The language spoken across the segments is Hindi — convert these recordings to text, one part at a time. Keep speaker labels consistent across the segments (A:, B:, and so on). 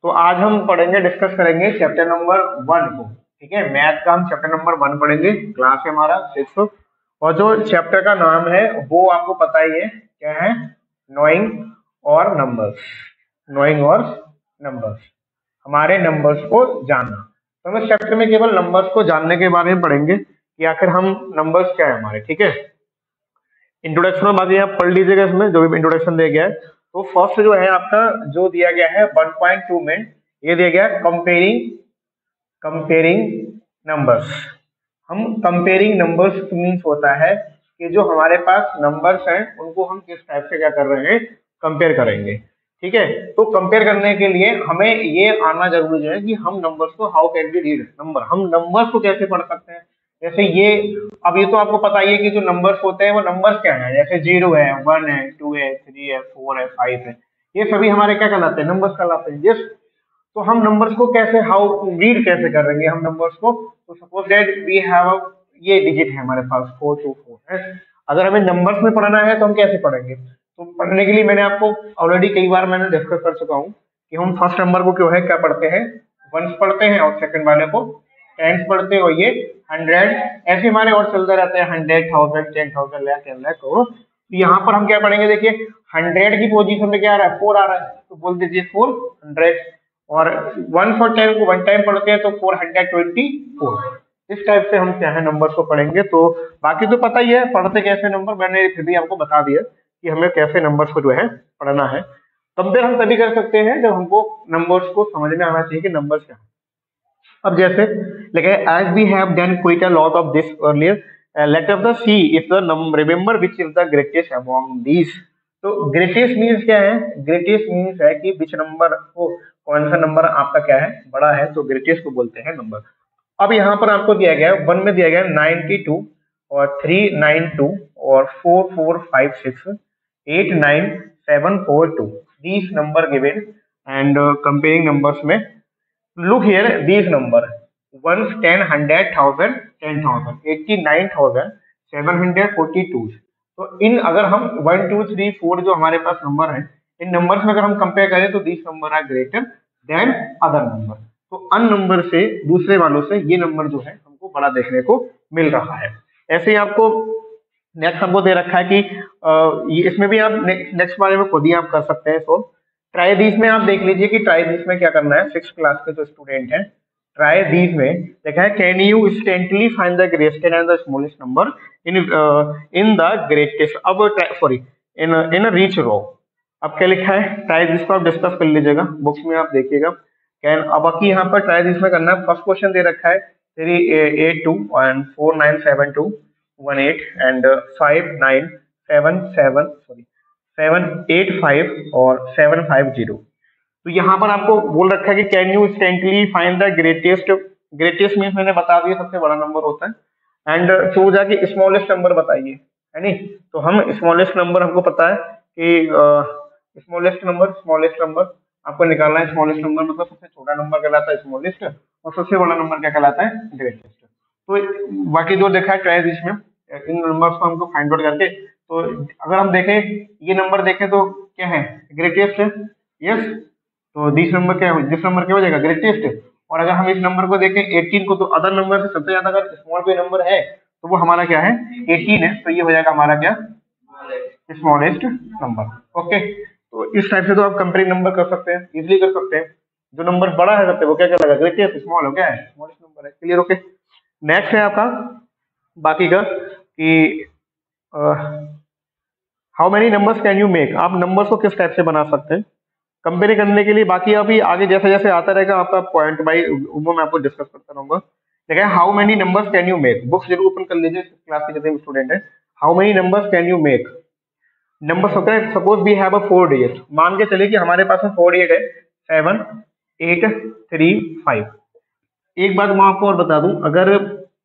A: तो आज हम पढ़ेंगे, डिस्कस करेंगे चैप्टर नंबर 1 को। ठीक है, मैथ का हम चैप्टर नंबर 1 पढ़ेंगे। क्लास है हमारा 6। और जो चैप्टर का नाम है वो आपको पता ही है, क्या है? नोइंग और नंबर्स। नोइंग और नंबर्स, हमारे नंबर्स को जानना। तो हम इस चैप्टर में केवल नंबर्स को जानने के बारे में पढ़ेंगे कि आखिर हम नंबर्स क्या है हमारे। ठीक है, इंट्रोडक्शन में बाकी आप पढ़ लीजिएगा, इसमें जो भी इंट्रोडक्शन दिया गया है। तो फर्स्ट जो है आपका जो दिया गया है 1.2 में, ये दिया गया है कंपेयरिंग नंबर्स। हम कंपेयरिंग नंबर्स मीन्स होता है कि जो हमारे पास नंबर्स हैं उनको हम किस टाइप से क्या कर रहे हैं, कंपेयर करेंगे। ठीक है, तो कंपेयर करने के लिए हमें ये आना जरूरी है कि हम नंबर्स को how can be read number, हम नंबर्स को कैसे पढ़ सकते हैं। जैसे ये, अब ये तो आपको पता ही है कि जो नंबर्स होते हैं वो नंबर्स क्या है, जैसे 0 है, 1 है, 2 है, 3 है, 4 है, 5 है, ये सभी हमारे क्या कहलाते हैं, नंबर्स कहलाते हैं। यस, तो हम नंबर्स को कैसे हाउ रीड कैसे करेंगे हम नंबर्स को। तो सपोज दैट वी हैव ये डिजिट है हमारे पास 424 है। अगर हमें नंबर्स में पढ़ना है तो हम कैसे पढ़ेंगे? तो पढ़ने के लिए मैंने आपको ऑलरेडी कई बार मैंने डिस्कस कर चुका हूँ कि हम फर्स्ट नंबर को क्यों है क्या पढ़ते हैं, वंस पढ़ते हैं, और सेकंड वाले को टेंस पढ़ते हैं, और ये 100 ऐसे हमारे और चलते रहते हैं, 100,000, 10,000, लाख, 10 लाख, करोड़। तो यहाँ पर हम क्या पढ़ेंगे, देखिए 100 की पोजीशन में क्या आ रहा है, 4 आ रहा है, तो बोल दीजिए 400। और 1 और 10 को वन टाइम पढ़ते हैं तो 424। इस टाइप से हम क्या है नंबर्स को पढ़ेंगे। तो बाकी तो पता ही है पढ़ते कैसे नंबर, मैंने फिर भी आपको बता दिया कि हमें कैसे नंबर्स को जो है पढ़ना है। कंपेयर हम तभी कर सकते हैं जब हमको नंबर्स को समझ में आना चाहिए कि नंबर्स क्या है। अब जैसे लिखा है, as we have done quite a lot of this earlier, let us see if the number, remember which is the greatest among these. तो ग्रेटेस्ट मीन्स क्या है? ग्रेटेस्ट मीन्स है कि विच नंबर को, कौन सा नंबर आपका क्या है, बड़ा है, तो ग्रेटेस्ट को बोलते हैं नंबर। अब यहाँ पर आपको दिया गया है 1 में दिया गया है 92 और 392 और 4456 89742 these number given. And comparing numbers में look here these number, 1, 10, 100,000, 10,000, 89,000, 742। तो इन अगर हम 1, 2, 3, 4 जो हमारे पास नंबर है, इन नंबर्स में अगर हम कंपेयर करें तो these numbers are greater than other number. तो अन नंबर से, दूसरे वालों से ये नंबर जो है हमको बड़ा देखने को मिल रहा है। ऐसे ही आपको नेक्स्ट हमको दे रखा है कि ये इसमें भी आप नेक्स्ट बारे में खुद ही आप कर सकते हैं। सो ट्राई दीज में आप देख लीजिए कि ट्राई दीज में क्या करना है। 6th क्लास के जो स्टूडेंट हैं, ट्राई दीज में देखा है, can you instantly find the greatest and the smallest number in the greatest, अब सॉरी इन अ रीच रो। अब क्या लिखा है, ट्राई दीज को आप डिस्कस कर लीजिएगा, बुक्स में आप देखिएगा। कैन, अब बाकी यहाँ पर ट्राई दीज में करना है। फर्स्ट क्वेश्चन दे रखा है 382 एंड 4972 18 एंड 5977 सॉरी 785 और 750। तो यहाँ पर आपको बोल रखा है कि can you instantly find the greatest. Greatest means मैंने बता दिया सबसे बड़ा नंबर होता है। एंड तो जाके स्मॉलेस्ट नंबर बताइए, है नहीं। तो हम स्मॉलेस्ट नंबर हमको पता है कि स्मॉलेस्ट नंबर आपको निकालना है। स्मॉलेस्ट नंबर मतलब सबसे छोटा नंबर कहलाता है स्मॉलेस्ट, और सबसे बड़ा नंबर क्या कहलाता है, ग्रेटेस्ट। तो बाकी जो देखा है ट्राई इसमें इन नंबर्स को हमको फाइंड आउट करके, तो अगर हम देखें ये नंबर देखें तो क्या है, ग्रेटेस्ट है। यस, तो दिस नंबर क्या है, दिस नंबर क्या हो जाएगा, ग्रेटेस्ट। और अगर हम इस नंबर को देखें 18 को, तो अदर नंबर से सबसे ज्यादा अगर स्मॉल कोई नंबर है तो वो हमारा क्या है, 18 है। तो ये हो जाएगा हमारा क्या, स्मॉलेस्ट नंबर। ओके, तो इस टाइप से तो आप कंपेयरिंग नंबर कर सकते हैं, इजिली कर सकते हैं। जो नंबर बड़ा है सबसे वो क्या कहलाएगा, ग्रेटेस्ट। स्मॉल हो क्या है, स्मॉलेस्ट नंबर है। क्लियर? ओके, नेक्स्ट है आपका बाकी का कि how many numbers can you make. आप नंबर्स को किस टाइप से बना सकते हैं कंपेयर करने के लिए। बाकी अभी आगे जैसे जैसे आता रहेगा आपका पॉइंट बाई वो मैं आपको डिस्कस करता रहूंगा। देखिए, how many numbers can you make, books जरूर ओपन कर लीजिए क्लास के जितने भी स्टूडेंट है। How many numbers can you make, numbers होते हैं, suppose we have a 4 digit, मान के चलिए कि हमारे पास में 4 डिजिट है, 7 8 3 5। एक बात मैं आपको और बता दूं, अगर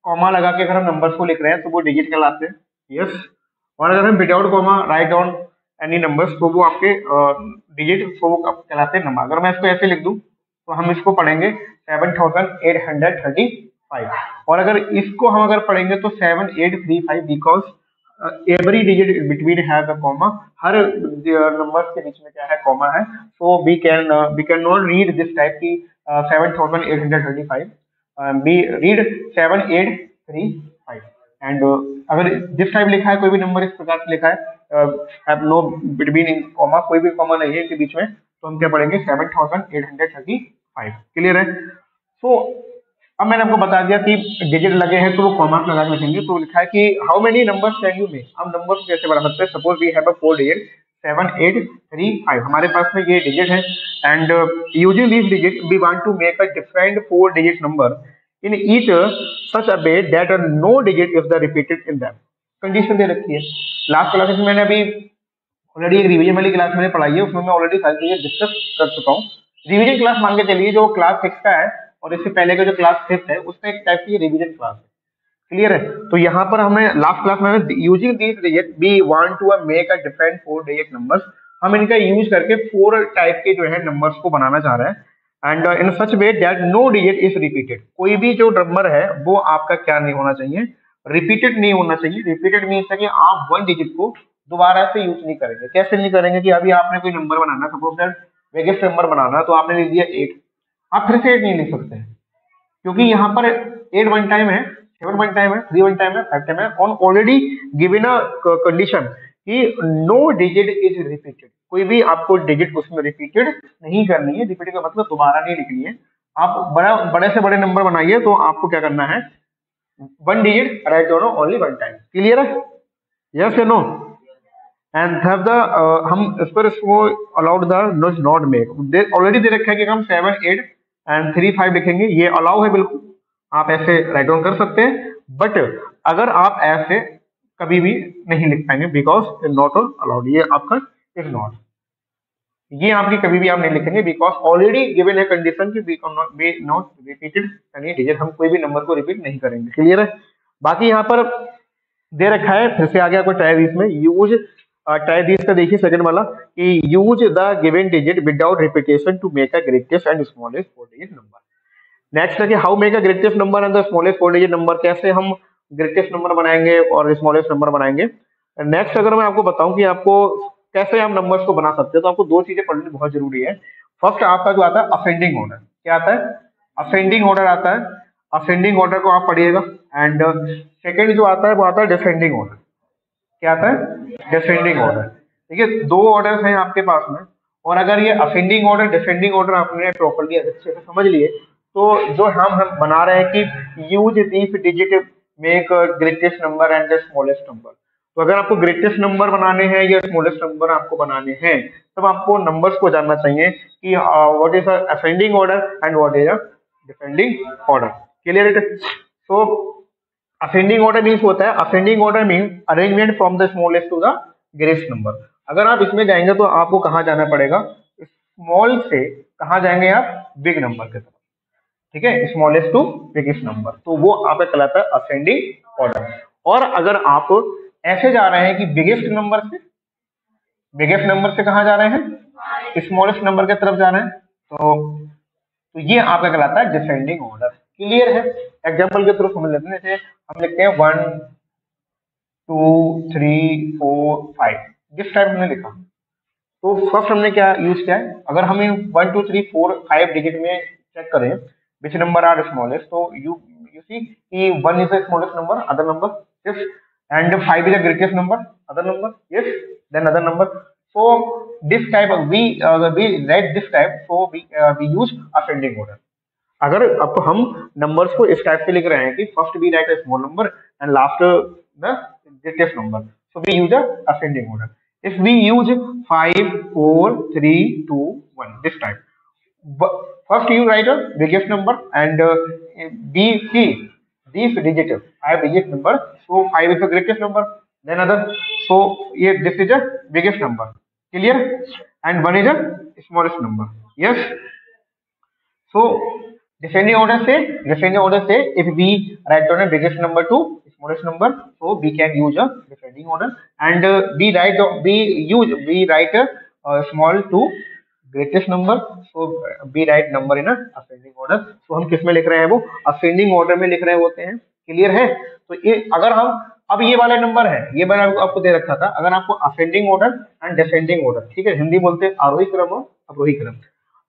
A: कॉमा लगा के अगर हम नंबर्स को लिख रहे हैं तो वो डिजिट कहलाते हैं। यस, और अगर हम without comma write down any numbers तो वो आपके डिजिट वो कहलाते हैं नंबर। अगर मैं इसको ऐसे लिख दूं तो हम इसको पढ़ेंगे 7835। और अगर इसको हम अगर पढ़ेंगे तो 7835, because every digit between has a comma, हर नंबर्स के बीच में क्या है, कॉमा है। सो वी कैन नॉट रीड दिस टाइप की 7835 बी रीड 7835 एंड अगर जिस टाइप लिखा है कोई भी नंबर इस प्रकार से लिखा है, have know between in comma, कोई भी कॉमा नहीं है इनके बीच में, तो हम क्या पढ़ेंगे 7835। क्लियर है? सो अब मैंने आपको बता दिया कि डिजिट लगे हैं तो वो कॉमा लगा के लिखेंगे। तो लिखा है कि how many numbers can you make, हम नंबर को कैसे बढ़ा सकते हैं। Suppose we have a 4 digit 7835, हमारे पास में ये डिजिट है and using this digit we want to make a different 4 digit number in each such a way that no digit is the repeated in them. Condition दे रखी है। लास्ट क्लास में मैंने अभी ऑलरेडी एक रिवीजन वाली क्लास मैंने पढ़ाई है, उसमें मैं ऑलरेडी सारी चीजें डिस्कस कर चुका हूँ। रिवीजन क्लास मान के चलिए जो क्लास 6 का है और इससे पहले का जो क्लास 5 है उसमें एक टाइप की रिवीजन क्लास है। क्लियर है? तो यहाँ पर हमने लास्ट क्लास में using this digit we want to make a different 4 digit numbers, हम इनका यूज करके 4 टाइप के जो है नंबर्स को बनाना चाह रहे हैं and in such way that no digit is repeated, कोई भी जो नंबर है वो आपका क्या नहीं होना चाहिए, रिपीटेड नहीं होना चाहिए। रिपीटेड मीन्स है कि आप 1 डिजिट को दोबारा से यूज नहीं करेंगे। कैसे नहीं करेंगे कि अभी आपने कोई नंबर बनाना, सपोज दैट बिगेस्ट नंबर बनाना, तो आपने लिख दिया 8, आप फिर से 8 नहीं लिख सकते हैं क्योंकि यहाँ पर 8 वन टाइम है, 7 वन टाइम है, 3 वन टाइम है, 5 टाइम है, on already given a condition कि नो डिजिट इज रिपीटेड, कोई भी आपको डिजिट उसमें रिपीटेड नहीं करनी है। रिपीटेड का मतलब दोबारा नहीं लिखनी है। आप बड़े से बड़े नंबर बनाइए तो आपको क्या करना है, 1 digit write down only 1 time. Clear है? यस या नो? एंड हैव द हम इस पर इसको allowed the not make, already दे रखा है कि हम 7 8 एंड 3 5 लिखेंगे, ये अलाउ है बिल्कुल, आप ऐसे राइट डाउन कर सकते हैं। बट अगर आप ऐसे कभी भी नहीं लिख पाएंगे बिकॉज नॉट अलाउड, ये आपका इज नॉट, ये आपकी कभी भी आप नहीं लिखेंगे बिकॉज ऑलरेडी गिवन है कंडीशन कि we not repeated any digit, हम कोई भी नंबर को रिपीट नहीं करेंगे। क्लियर है? बाकी यहाँ पर दे रखा है, फिर से आ गया कोई ट्राई दिस में, यूज ट्राई दिस का देखिए सेकंड वाला कि use the given digit without repetition to make a greatest and smallest 4 digit number. Next है कि how make a greatest number and the smallest 4 digit number, कैसे हम ग्रेटेस्ट नंबर बनाएंगे और स्मॉलेस्ट नंबर बनाएंगे। नेक्स्ट अगर मैं आपको बताऊं कि आपको कैसे आप नंबर्स को बना सकते हैं, तो आपको 2 चीजें पढ़नी बहुत जरूरी है। फर्स्ट आपका जो आता है असेंडिंग ऑर्डर, क्या आता है, असेंडिंग ऑर्डर आता है, असेंडिंग ऑर्डर को आप पढ़िएगा। एंड सेकंड जो आता है वो आता है डिसेंडिंग ऑर्डर, क्या आता है, डिसेंडिंग ऑर्डर। ठीक है, 2 ऑर्डर हैं आपके पास में, और अगर ये असेंडिंग ऑर्डर डिसेंडिंग ऑर्डर आपने प्रॉपर्ली अच्छे से समझ लिए तो जो हम बना रहे हैं कि use this digit make greatest number and the smallest number, तो अगर आपको ग्रेटेस्ट नंबर बनाने हैं या स्मॉलेस्ट नंबर आपको बनाने हैं तब आपको नंबर्स को जानना चाहिए कि what is ascending order and what is descending order. Clear है? सो असेंडिंग ऑर्डर मीन्स होता है, ascending order means arrangement from the smallest to the greatest number. अगर आप इसमें जाएंगे तो आपको कहाँ जाना पड़ेगा, स्मॉल से कहाँ जाएंगे आप, बिग नंबर की तरफ। ठीक है, स्मॉलेस्ट टू बिगेस्ट नंबर, तो वो आपका कहलाता है असेंडिंग ऑर्डर। और अगर आप ऐसे जा रहे हैं कि बिगेस्ट नंबर से कहाँ जा रहे हैं, स्मॉलेस्ट नंबर की तरफ जा रहे हैं, तो ये आपका कहलाता है डिसेंडिंग ऑर्डर। क्लियर है? एग्जाम्पल के थ्रू समझ लेते हैं। जैसे हम लिखते हैं 1 2 3 4 5, जिस टाइप हमने लिखा, तो फर्स्ट हमने क्या यूज किया है, अगर हम 1 2 3 4 5 डिजिट में चेक करें विच नंबर आर स्मॉलेस्ट, तो यू सी कि 1 is the smallest number, other number, yes, and 5 is the greatest number, other number, yes, then other number. So this type we write this type, so we use ascending order. अगर अब हम नंबर्स को इस टाइप से लिख रहे हैं कि first we write a small number and last the greatest number, so we use a ascending order. If we use 5 4 3 2 1 this type, first you write a biggest number and B C these digit 5 digit number, so 5 is the greatest number, then other, so yeah, this is a biggest number. Clear? And 1 is a smallest number. Yes. So descending order say if we write down a biggest number to smallest number, so we can use a descending order, and we write a small to greatest number, so we write number in a ascending order. So हम किस में लिख रहे हैं, वो ascending order में लिख रहे होते हैं। क्लियर है? तो ये अगर हम अब ये वाले नंबर है, ये मैंने आपको दे रखा था, अगर आपको ascending order and descending order, ठीक है, हिंदी बोलते हैं आरोही क्रम और अवरोही क्रम,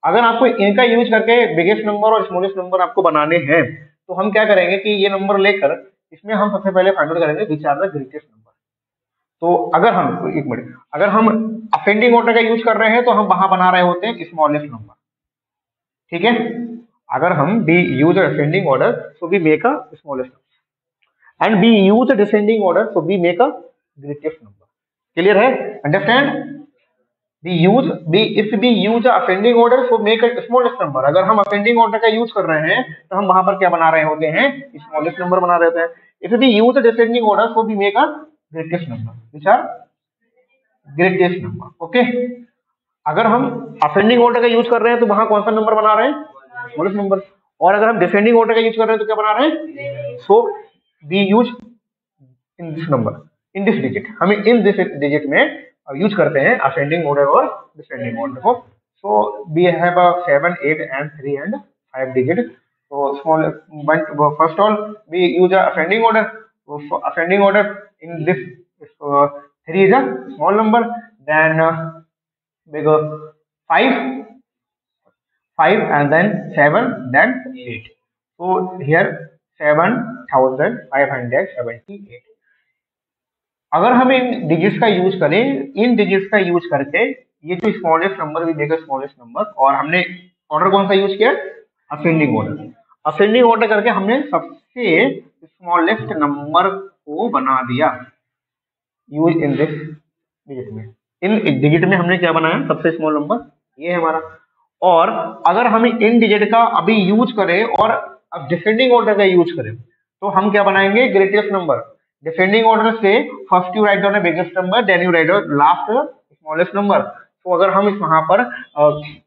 A: अगर आपको इनका यूज करके बिगेस्ट नंबर और स्मॉलेस्ट नंबर आपको बनाने हैं, तो हम क्या करेंगे कि ये नंबर लेकर इसमें हम सबसे पहले फाइंड आउट करेंगे which are the greatest number. तो अगर हम, एक मिनट, अगर हम असेंडिंग ऑर्डर का यूज कर रहे हैं तो हम वहां बना रहे होते हैं स्मॉलेस्ट नंबर, ठीक है। अगर हम we use ascending order so we make a smallest number and we use descending order so we make a greatest number. Clear है? Understand? if we use ascending order so make a smallest number, अगर हम ascending order का यूज कर रहे हैं तो हम वहां पर क्या बना रहे होते हैं, स्मॉलेस्ट नंबर बना रहे होते हैं। if we use descending order so we make a greatest number, which are greatest number, okay. अगर हम ascending order का यूज कर रहे हैं तो वहां कौन सा नंबर बना रहे हैं, स्मॉलेस्ट नंबर, और अगर हम descending order का यूज कर रहे हैं तो क्या बना रहे हैं, so we use in this number, in this digit, हमें इन दिस डिजिट में यूज करते हैं असेंडिंग ऑर्डर और डिसेंडिंग ऑर्डर को। So we have a 7, 8 and 3 and 5 digit। so small first all we use a ascending order, so ascending order in this 3 is a small number, then we go 5 and then 7 then 8, so here 7578। अगर हम इन डिजिट्स का यूज करें, इन डिजिट्स का यूज करके ये जो स्मॉलेस्ट नंबर भी देगा, स्मॉलेस्ट नंबर, और हमने ऑर्डर कौन सा यूज किया, असेंडिंग ऑर्डर। असेंडिंग ऑर्डर करके हमने सबसे स्मॉलेस्ट नंबर को बना दिया यूज इन दिस डिजिट में। इन डिजिट में हमने क्या बनाया, सबसे स्मॉल नंबर ये है हमारा। और अगर हम इन डिजिट का अभी यूज करें और अब डिसेंडिंग ऑर्डर का यूज करें तो हम क्या बनाएंगे, ग्रेटेस्ट नंबर। डिसेंडिंग ऑर्डर से first you write down biggest number, then you write down last smallest number. तो अगर हम इस वहां पर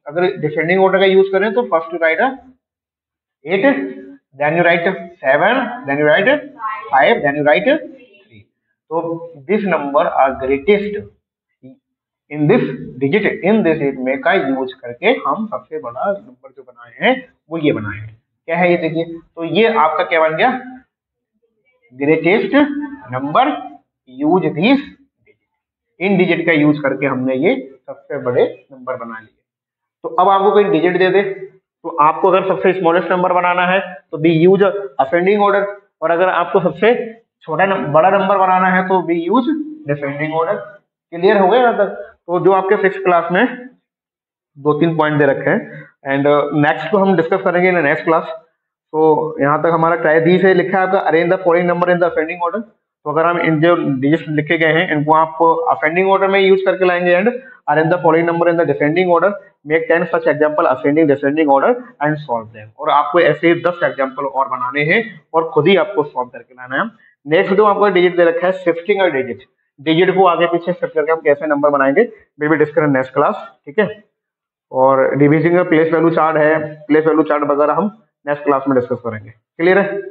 A: अगर डिसेंडिंग ऑर्डर का यूज करें तो first you write 8, then you write 7, then you write 5, then you write 3। तो this number are greatest in this digit, in this में का यूज करके हम सबसे बड़ा नंबर जो बनाए हैं वो ये बनाए हैं। क्या है ये देखिए, तो ये आपका क्या बन गया, greatest number use this, in digit का यूज करके हमने ये सबसे बड़े नंबर बना लिए। तो अब आपको कोई डिजिट दे दे तो आपको अगर सबसे स्मॉलेस्ट नंबर बनाना है तो बी यूज असेंडिंग ऑर्डर, और अगर आपको सबसे छोटा बड़ा नंबर बनाना है तो B use descending order. Clear हो गया यहाँ तक? तो जो आपके 6th क्लास में 2-3 पॉइंट दे रखे हैं एंड नेक्स्ट को हम डिस्कस करेंगे इन नेक्स्ट क्लास। तो यहाँ तक हमारा टाइप डी से लिखा है आपका arrange the following number in the ascending order. तो अगर हम इन जो डिजिट्स लिखे गए हैं इनको आप असेंडिंग ऑर्डर में यूज करके लाएंगे and arrange the following number in the descending order, make 10 such example ascending descending order and solve them. और आपको ऐसे 10 एग्जांपल और बनाने हैं और खुद ही आपको सॉल्व करके लाना है। नेक्स्ट जो आपको डिजिट दे रखा है शिफ्टिंग अ डिजिट, डिजिट को आगे पीछे शिफ्ट करके हम कैसे नंबर बनाएंगे we will discuss in next class, ठीक है। और डिविजन का प्लेस वैल्यू चार्ट है, प्लेस वैल्यू चार्ट वगैरह हम नेक्स्ट क्लास में डिस्कस करेंगे। क्लियर है?